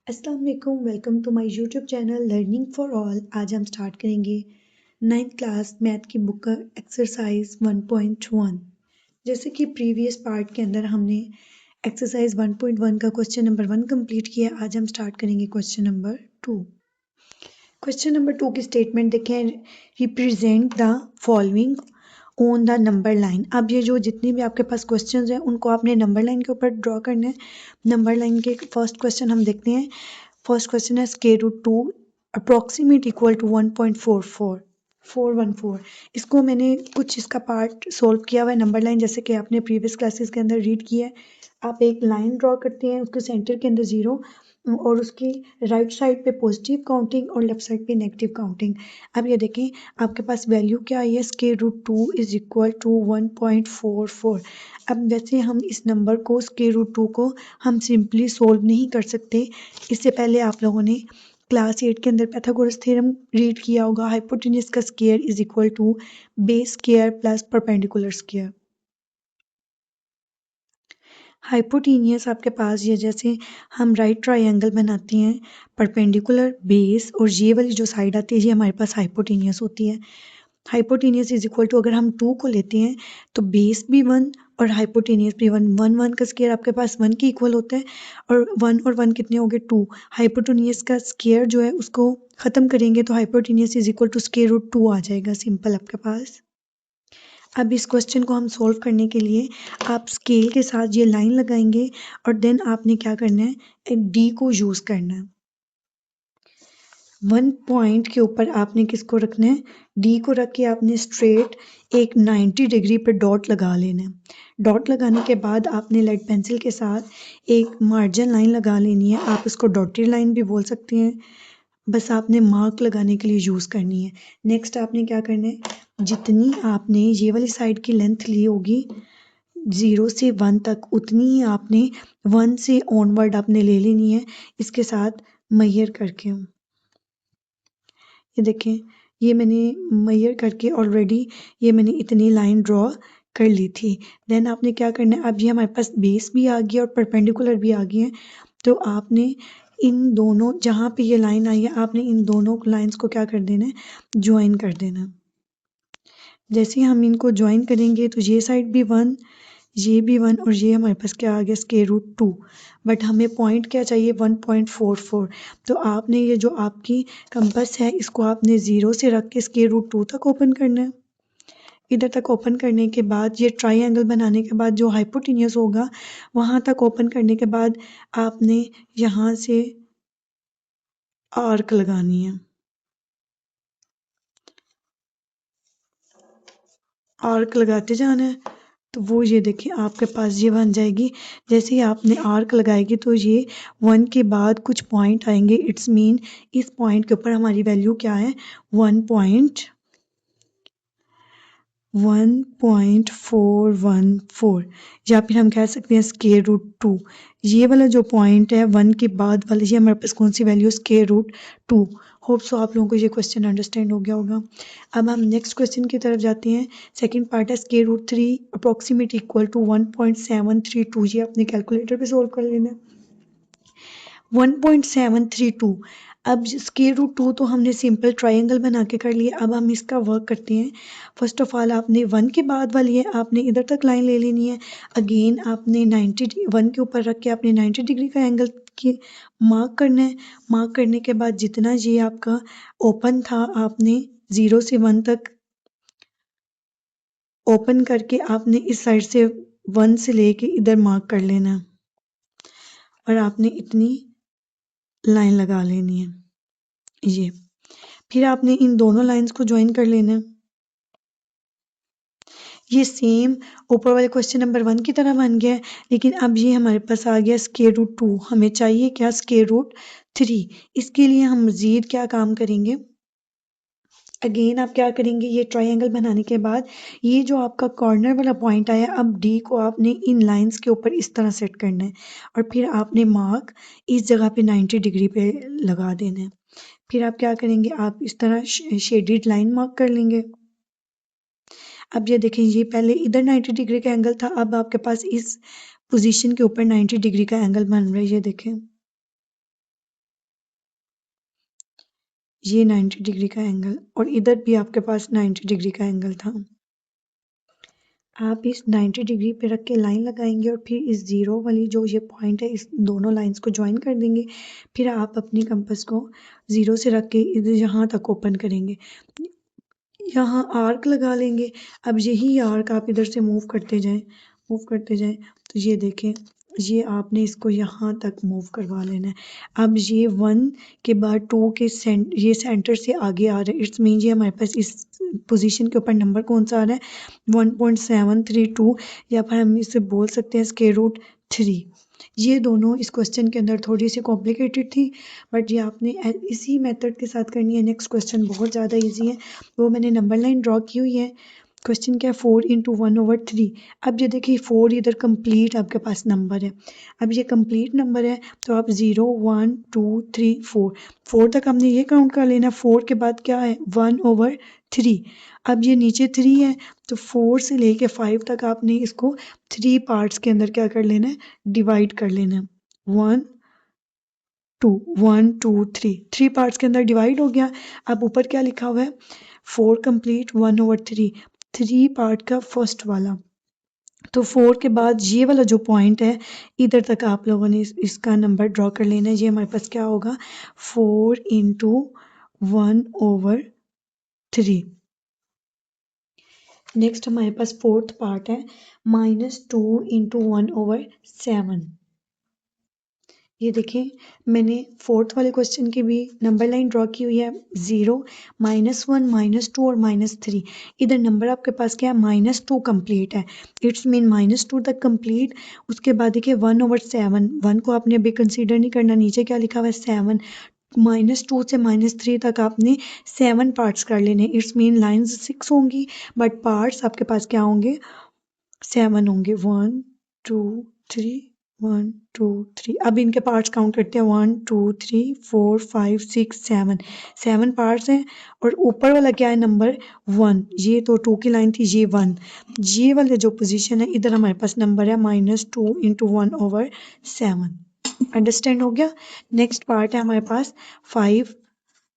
अस्सलाम वालेकुम, welcome to my YouTube channel learning for all. आज हम स्टार्ट करेंगे 9th क्लास मैथ की बुक का एक्सरसाइज 1.1। जैसे कि प्रीवियस पार्ट के अंदर हमने एक्सरसाइज 1.1 का क्वेश्चन नंबर 1 कंप्लीट किया। आज हम स्टार्ट करेंगे क्वेश्चन नंबर 2। क्वेश्चन नंबर 2 की स्टेटमेंट देखें, represent the following on the number line. अब ये जो जितने भी आपके पास क्वेश्चंस हैं उनको आपने नंबर लाइन के ऊपर ड्रॉ करना है। नंबर लाइन के फर्स्ट क्वेश्चन हम देखते हैं। फर्स्ट क्वेश्चन है square root 2 approximate equal to 1.414। इसको मैंने कुछ इसका पार्ट सोल्व किया हुआ है नंबर लाइन, जैसे कि आपने प्रीवियस क्लासेस के अंदर रीड किया है। आप एक लाइन ड्रॉ करते हैं, उसके सेंटर के अंदर 0 और उसकी राइट साइड पे पॉजिटिव काउंटिंग और लेफ्ट साइड पे नेगेटिव काउंटिंग। अब ये देखें आपके पास वैल्यू क्या आई है, square root 2 is equal to 1.44। अब वैसे हम इस नंबर को स्क्वायर रूट 2 को हम सिंपली सोल्व नहीं कर सकते। इससे पहले आप लोगों ने क्लास 8 के अंदर पाइथागोरस थ्योरम रीड किया होगा। हाइपोटेन्यूज का square is equal to base square plus perpendicular square. Hypotenuse आपके पास ये जैसे हम राइट ट्रायंगल बनाते हैं, परपेंडिकुलर बेस और ये वाली जो साइड आती है ये हमारे पास हाइपोटेनियस होती है। हाइपोटेनियस इज इक्वल टू अगर हम 2 को लेते हैं तो बेस भी 1 और हाइपोटेनियस भी 1। 1 का स्क्वायर आपके पास 1 के इक्वल होता है और 1 कितने हो गए 2। हाइपोटेनियस का स्क्वायर जो है उसको ख़त्म करेंगे तो hypotenuse is equal to square root 2 आ जाएगा सिंपल आपके पास। अब इस क्वेश्चन को हम सॉल्व करने के लिए आप स्केल के साथ ये लाइन लगाएंगे और देन आपने क्या करना है, एक डी को यूज़ करना है। 1 पॉइंट के ऊपर आपने किसको रखना है, डी को रख के आपने स्ट्रेट एक 90 डिग्री पे डॉट लगा लेना है। डॉट लगाने के बाद आपने लेड पेंसिल के साथ एक मार्जिन लाइन लगा लेनी है। आप इसको डॉटेड लाइन भी बोल सकते हैं, बस आपने मार्क लगाने के लिए यूज़ करनी है। नेक्स्ट आपने क्या करना है, जितनी आपने ये वाली साइड की लेंथ ली होगी 0 से 1 तक, उतनी ही आपने 1 से ऑनवर्ड आपने ले लेनी है इसके साथ मेजर करके। ये देखें, ये मैंने मेजर करके ऑलरेडी ये मैंने इतनी लाइन ड्रॉ कर ली थी। देन आपने क्या करना है, अब ये हमारे पास बेस भी आ गया और परपेंडिकुलर भी आ गई है, तो आपने इन दोनों जहाँ पे ये लाइन आई है आपने इन दोनों लाइंस को क्या कर देना है, ज्वाइन कर देना। जैसे हम इनको ज्वाइन करेंगे तो ये साइड भी 1, ये भी 1 और ये हमारे पास क्या आ गया स्क्वायर रूट 2। बट हमें पॉइंट क्या चाहिए 1.44। तो आपने ये जो आपकी कंपास है इसको आपने 0 से रख के स्क्वायर रूट 2 तक ओपन करना है। इधर तक ओपन करने के बाद ये ट्रायंगल बनाने के बाद जो हाइपोटेन्यूज होगा वहाँ तक ओपन करने के बाद आपने यहाँ से आर्क लगानी है। आर्क लगाते जाना है तो वो ये देखिए आपके पास ये बन जाएगी। जैसे ही आपने आर्क लगाएगी तो ये 1 के बाद कुछ पॉइंट आएंगे, इट्स मीन इस पॉइंट के ऊपर हमारी वैल्यू क्या है 1.414 या फिर हम कह सकते हैं स्क्वायर रूट 2। ये वाला जो पॉइंट है 1 के बाद वाला ये हमारे पास कौन सी value square root 2। Hope so आप लोगों को ये क्वेश्चन अंडरस्टैंड हो गया होगा। अब हम नेक्स्ट क्वेश्चन की तरफ जाते हैं। सेकंड पार्ट है square root 3 approximate equal to 1.732। ये अपने कैलकुलेटर पे सोल्व कर लेना है। 1.732। अब स्क्वायर रूट 2 तो हमने सिंपल ट्रायंगल बना के कर लिया। अब हम इसका वर्क करते हैं। फर्स्ट ऑफ ऑल आपने 1 के बाद वाली है आपने इधर तक लाइन ले लेनी है। अगेन आपने 1 के ऊपर रख के आपने 90 डिग्री का एंगल की मार्क करना है। मार्क करने के बाद जितना ये आपका ओपन था आपने 0 से 1 तक ओपन करके आपने इस साइड से 1 से लेके इधर मार्क कर लेना है और आपने इतनी लाइन लगा लेनी है। ये फिर आपने इन दोनों लाइंस को ज्वाइन कर लेना है। ये सेम ऊपर वाले क्वेश्चन नंबर 1 की तरह बन गया है, लेकिन अब ये हमारे पास आ गया स्क्वायर रूट 2। हमें चाहिए क्या स्क्वायर रूट 3। इसके लिए हम मज़ीद क्या काम करेंगे, अगेन आप क्या करेंगे, ये ट्रायंगल बनाने के बाद ये जो आपका कॉर्नर वाला पॉइंट आया अब डी को आपने इन लाइंस के ऊपर इस तरह सेट करना है और फिर आपने मार्क इस जगह पे 90 डिग्री पे लगा देना है। फिर आप क्या करेंगे, आप इस तरह शेडेड लाइन मार्क कर लेंगे। अब ये देखें, ये पहले इधर 90 डिग्री का एंगल था, अब आपके पास इस पोजीशन के ऊपर 90 डिग्री का एंगल बन रहा है। ये देखें ये 90 डिग्री का एंगल और इधर भी आपके पास 90 डिग्री का एंगल था। आप इस 90 डिग्री पे रख के लाइन लगाएंगे और फिर इस ज़ीरो वाली जो ये पॉइंट है इस दोनों लाइंस को ज्वाइन कर देंगे। फिर आप अपनी कंपास को ज़ीरो से रख के इधर यहाँ तक ओपन करेंगे, यहाँ आर्क लगा लेंगे। अब यही आर्क आप इधर से मूव करते जाएं तो ये देखें, ये आपने इसको यहाँ तक मूव करवा लेना है। अब ये 1 के बाद 2 के ये सेंटर से आगे आ रहा है, इट्स मीन ये हमारे पास इस पोजीशन के ऊपर नंबर कौन सा आ रहा है 1.732, या फिर हम इसे बोल सकते हैं स्क्वायर रूट 3। ये दोनों इस क्वेश्चन के अंदर थोड़ी सी कॉम्प्लिकेटेड थी, बट ये आपने इसी मेथड के साथ करनी है। नेक्स्ट क्वेश्चन बहुत ज़्यादा इजी है, वो मैंने नंबर लाइन ड्रॉ की हुई है। क्वेश्चन क्या है 4 इंटू 1/3। अब ये देखिए 4 इधर कंप्लीट आपके पास नंबर है। अब ये कंप्लीट नंबर है तो आप 0 1 2 3 4 तक हमने ये काउंट कर लेना। 4 के बाद क्या है 1/3। अब ये नीचे 3 है तो 4 से लेके 5 तक आपने इसको 3 पार्ट्स के अंदर क्या कर लेना है, डिवाइड कर लेना है। 1 2 1 2 3 3 पार्ट्स के अंदर डिवाइड हो गया। अब ऊपर क्या लिखा हुआ है 4 कंप्लीट 1/3, 3 पार्ट का फर्स्ट वाला। तो 4 के बाद ये वाला जो पॉइंट है इधर तक आप लोगों ने इसका नंबर ड्रॉ कर लेना है। ये हमारे पास क्या होगा 4 इंटू 1/3। नेक्स्ट हमारे पास फोर्थ पार्ट है -2 इंटू 1/7। ये देखें मैंने फोर्थ वाले क्वेश्चन की भी नंबर लाइन ड्रॉ की हुई है 0 -1 -2 और -3। इधर नंबर आपके पास क्या है -2 कंप्लीट है, इट्स मीन -2 तक कंप्लीट। उसके बाद देखिए 1/7, 1 को आपने अभी कंसीडर नहीं करना, नीचे क्या लिखा हुआ है 7। -2 से -3 तक आपने 7 पार्ट्स कर लेने, इट्स मीन लाइन्स 6 होंगी बट पार्ट्स आपके पास क्या होंगे 7 होंगे। 1 2 3 1 2 3। अब इनके पार्ट्स काउंट करते हैं 1 2 3 4 5 6 7 पार्ट्स हैं। और ऊपर वाला क्या है नंबर 1, ये तो 2 की लाइन थी, ये 1। ये वाले जो पोजीशन है इधर हमारे पास नंबर है -2 इंटू 1/7। अंडरस्टैंड हो गया। नेक्स्ट पार्ट है हमारे पास 5,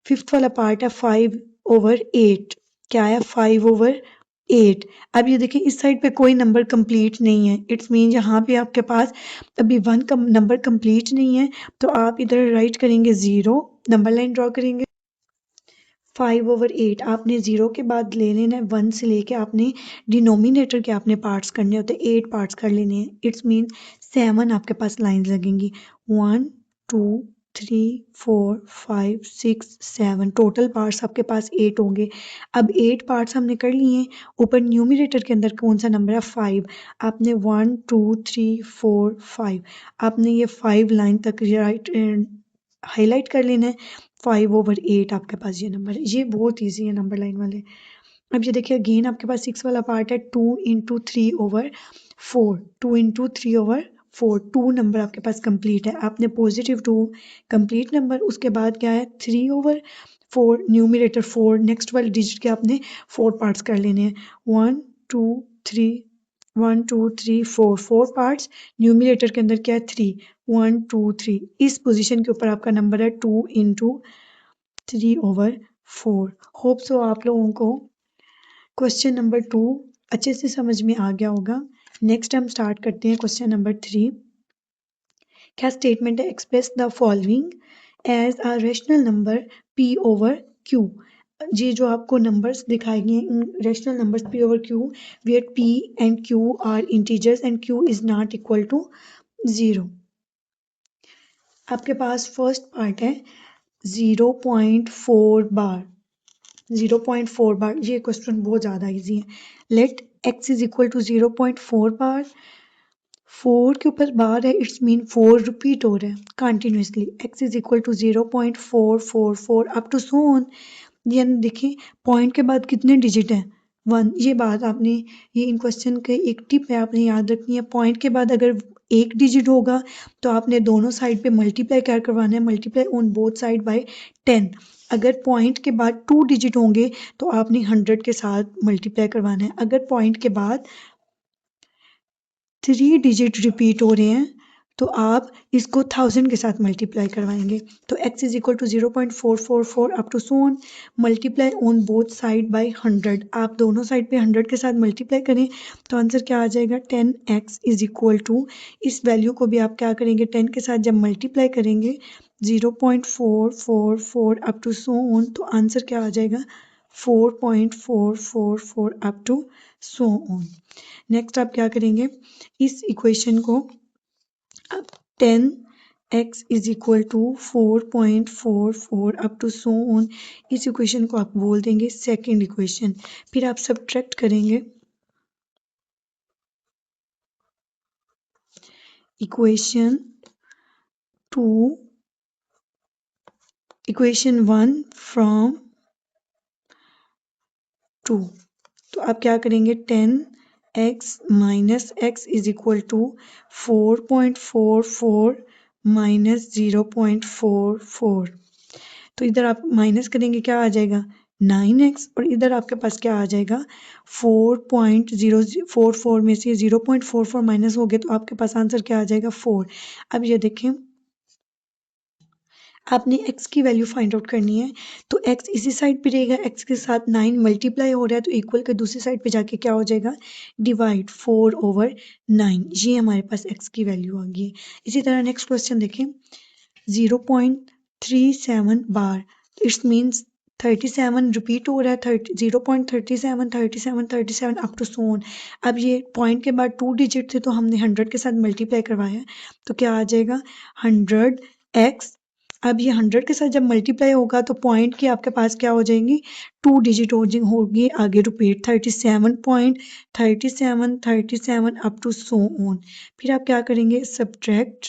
फिफ्थ वाला पार्ट है 5/8। क्या है 5/8। अब ये देखिए इस साइड पे कोई नंबर कंप्लीट नहीं है, इट्स मीन यहाँ पे आपके पास अभी 1 का नंबर कंप्लीट नहीं है तो आप इधर राइट करेंगे 0, नंबर लाइन ड्रॉ करेंगे 5/8। आपने 0 के बाद ले लेना है 1 से लेके आपने डिनोमिनेटर के आपने पार्ट्स करने होते हैं, 8 पार्ट्स कर लेने हैं। इट्स मीन 7 आपके पास लाइंस लगेंगी 1 2 3 4 5 6 7, टोटल पार्ट्स आपके पास 8 होंगे। अब 8 पार्ट्स हमने कर लिए हैं। ऊपर न्यूमिनेटर के अंदर कौन सा नंबर है 5, आपने 1 2 3 4 5 आपने ये 5 लाइन तक राइट हाईलाइट कर लेना है। 5/8 आपके पास ये नंबर है। ये बहुत ईजी है नंबर लाइन वाले। अब ये देखिए अगेन आपके पास 6 वाला पार्ट है 2 इंटू 3/4, 2 इंटू 3/4, 2 नंबर आपके पास कंप्लीट है। आपने पॉजिटिव 2 कंप्लीट नंबर, उसके बाद क्या है 3/4 न्यूमिनेटर 4, नेक्स्ट वाले डिजिट के आपने 4 पार्ट्स कर लेने हैं 1 2 3 1 2 3 4, 4 पार्ट्स। न्यूमिनेटर के अंदर क्या है 3 1 2 3। इस पोजीशन के ऊपर आपका नंबर है 2 इंटू 3/4। होप सो आप लोगों को क्वेश्चन नंबर 2 अच्छे से समझ में आ गया होगा। नेक्स्ट हम स्टार्ट करते हैं क्वेश्चन नंबर 3। क्या स्टेटमेंट है express the following as a rational number p/q। ये जो आपको नंबर्स दिखाएंगे rational numbers p/q where p and q are integers and q is not equal to 0। आपके पास फर्स्ट पार्ट है 0.4 बार, 0.4 बार। ये क्वेश्चन बहुत ज़्यादा इजी है। Let x is equal to 0.4 bar, 4 के ऊपर बार है, इट्स मीन 4 रिपीट हो रहा है continuously. x is equal to 0.444 up to so on. यानी देखिए पॉइंट के बाद कितने डिजिट हैं 1। ये बात आपने, ये इन क्वेश्चन के एक टिप है आपने याद रखनी है। पॉइंट के बाद अगर एक डिजिट होगा तो आपने दोनों साइड पे मल्टीप्लाई क्या करवाना है, multiply on both side bye 10। अगर पॉइंट के बाद 2 डिजिट होंगे तो आपने 100 के साथ मल्टीप्लाई करवाना है। अगर पॉइंट के बाद 3 डिजिट रिपीट हो रहे हैं तो आप इसको 1000 के साथ मल्टीप्लाई करवाएंगे तो x is equal to 0.444 up to so on multiply on both side by 100 आप दोनों साइड पे 100 के साथ मल्टीप्लाई करें तो आंसर क्या आ जाएगा 10x इज इक्वल टू इस वैल्यू को भी आप क्या करेंगे 10 के साथ जब मल्टीप्लाई करेंगे 0.444 अप टू सो ऑन तो आंसर क्या आ जाएगा 4.444 up to so on. Next आप क्या करेंगे इस इक्वेशन को अब 10x is equal to 4.44 up to so on इस इक्वेशन को आप बोल देंगे सेकंड इक्वेशन फिर आप सब्ट्रैक्ट करेंगे इक्वेशन 2 इक्वेशन 1 फ्रॉम 2 तो आप क्या करेंगे 10x minus x is equal to 4.44 minus 0.44 तो इधर आप माइनस करेंगे क्या आ जाएगा 9x और इधर आपके पास क्या आ जाएगा 4.044 में से 0.44 माइनस हो गया तो आपके पास आंसर क्या आ जाएगा 4। अब ये देखें आपने x की वैल्यू फाइंड आउट करनी है तो x इसी साइड पे रहेगा x के साथ 9 मल्टीप्लाई हो रहा है तो इक्वल के दूसरी साइड पे जाके क्या हो जाएगा डिवाइड 4/9 ये हमारे पास x की वैल्यू आ गई है। इसी तरह नेक्स्ट क्वेश्चन देखें 0.37 बार इट्स मीन्स 37 रिपीट हो रहा है 0.37 37 37 अप टू सो ऑन। अब ये पॉइंट के बाद 2 डिजिट थे तो हमने 100 के साथ मल्टीप्लाई करवाया तो क्या आ जाएगा 100x अब ये 100 के साथ जब मल्टीप्लाई होगा तो पॉइंट की आपके पास क्या हो जाएंगी 2 डिजिट होगी आगे repeat 37 up to so on. फिर आप क्या करेंगे सब्ट्रैक्ट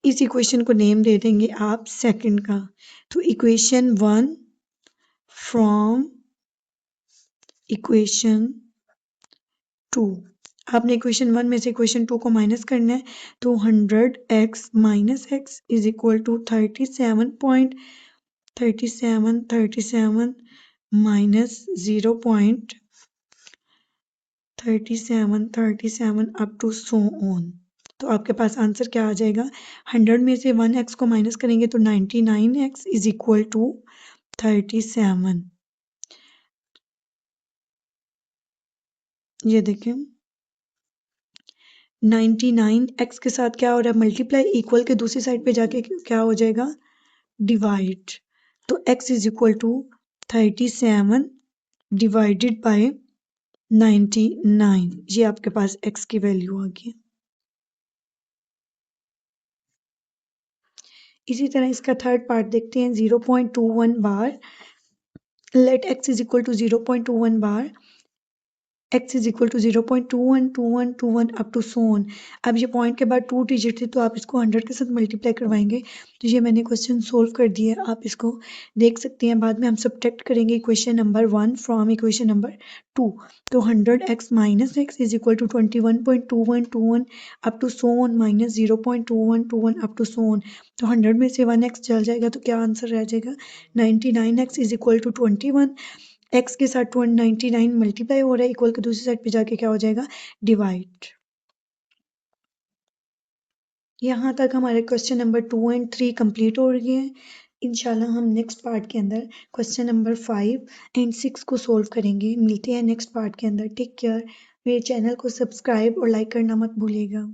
इस इक्वेशन को नेम दे देंगे आप सेकंड का तो इक्वेशन 1 फ्रॉम इक्वेशन 2 आपने इक्वेशन 1 में से इक्वेशन 2 को माइनस करना है तो 100x minus x is equal to 37 minus 0.37 up to so on तो आपके पास आंसर क्या आ जाएगा 100 में से 1x को माइनस करेंगे तो 99x इज इक्वल टू 37 ये देखें 99x के साथ क्या हो रहा है मल्टीप्लाई इक्वल के दूसरी साइड पे जाके क्या हो जाएगा डिवाइड तो x is equal to 37 divided by 99 ये आपके पास x की वैल्यू आ गई। इसी तरह इसका थर्ड पार्ट देखते हैं 0.21 bar let x is equal to 0.21 bar x is equal to 0.212121 up to so on. अब ये पॉइंट के बाद 2 डिजिट थे तो आप इसको 100 के साथ मल्टीप्लाई करवाएंगे तो ये मैंने क्वेश्चन सोल्व कर दिया आप इसको देख सकते हैं। बाद में हम सब्ट्रैक्ट करेंगे equation number 1 from equation number 2 तो 100x minus x is equal to 21.2121 up to so on minus 0.2121 up to so on तो 100 में से 1x चल जाएगा तो क्या आंसर रह जाएगा 99x is equal to 21 x के साथ 199 मल्टीप्लाई हो रहा है इक्वल के दूसरी साइड पे जाके क्या हो जाएगा डिवाइड। यहाँ तक हमारे क्वेश्चन नंबर 2 एंड 3 कंप्लीट हो रही हैं। इंशाल्लाह हम नेक्स्ट पार्ट के अंदर क्वेश्चन नंबर 5 एंड 6 को सोल्व करेंगे। मिलते हैं नेक्स्ट पार्ट के अंदर। Take care. मेरे चैनल को सब्सक्राइब और लाइक करना मत भूलिएगा।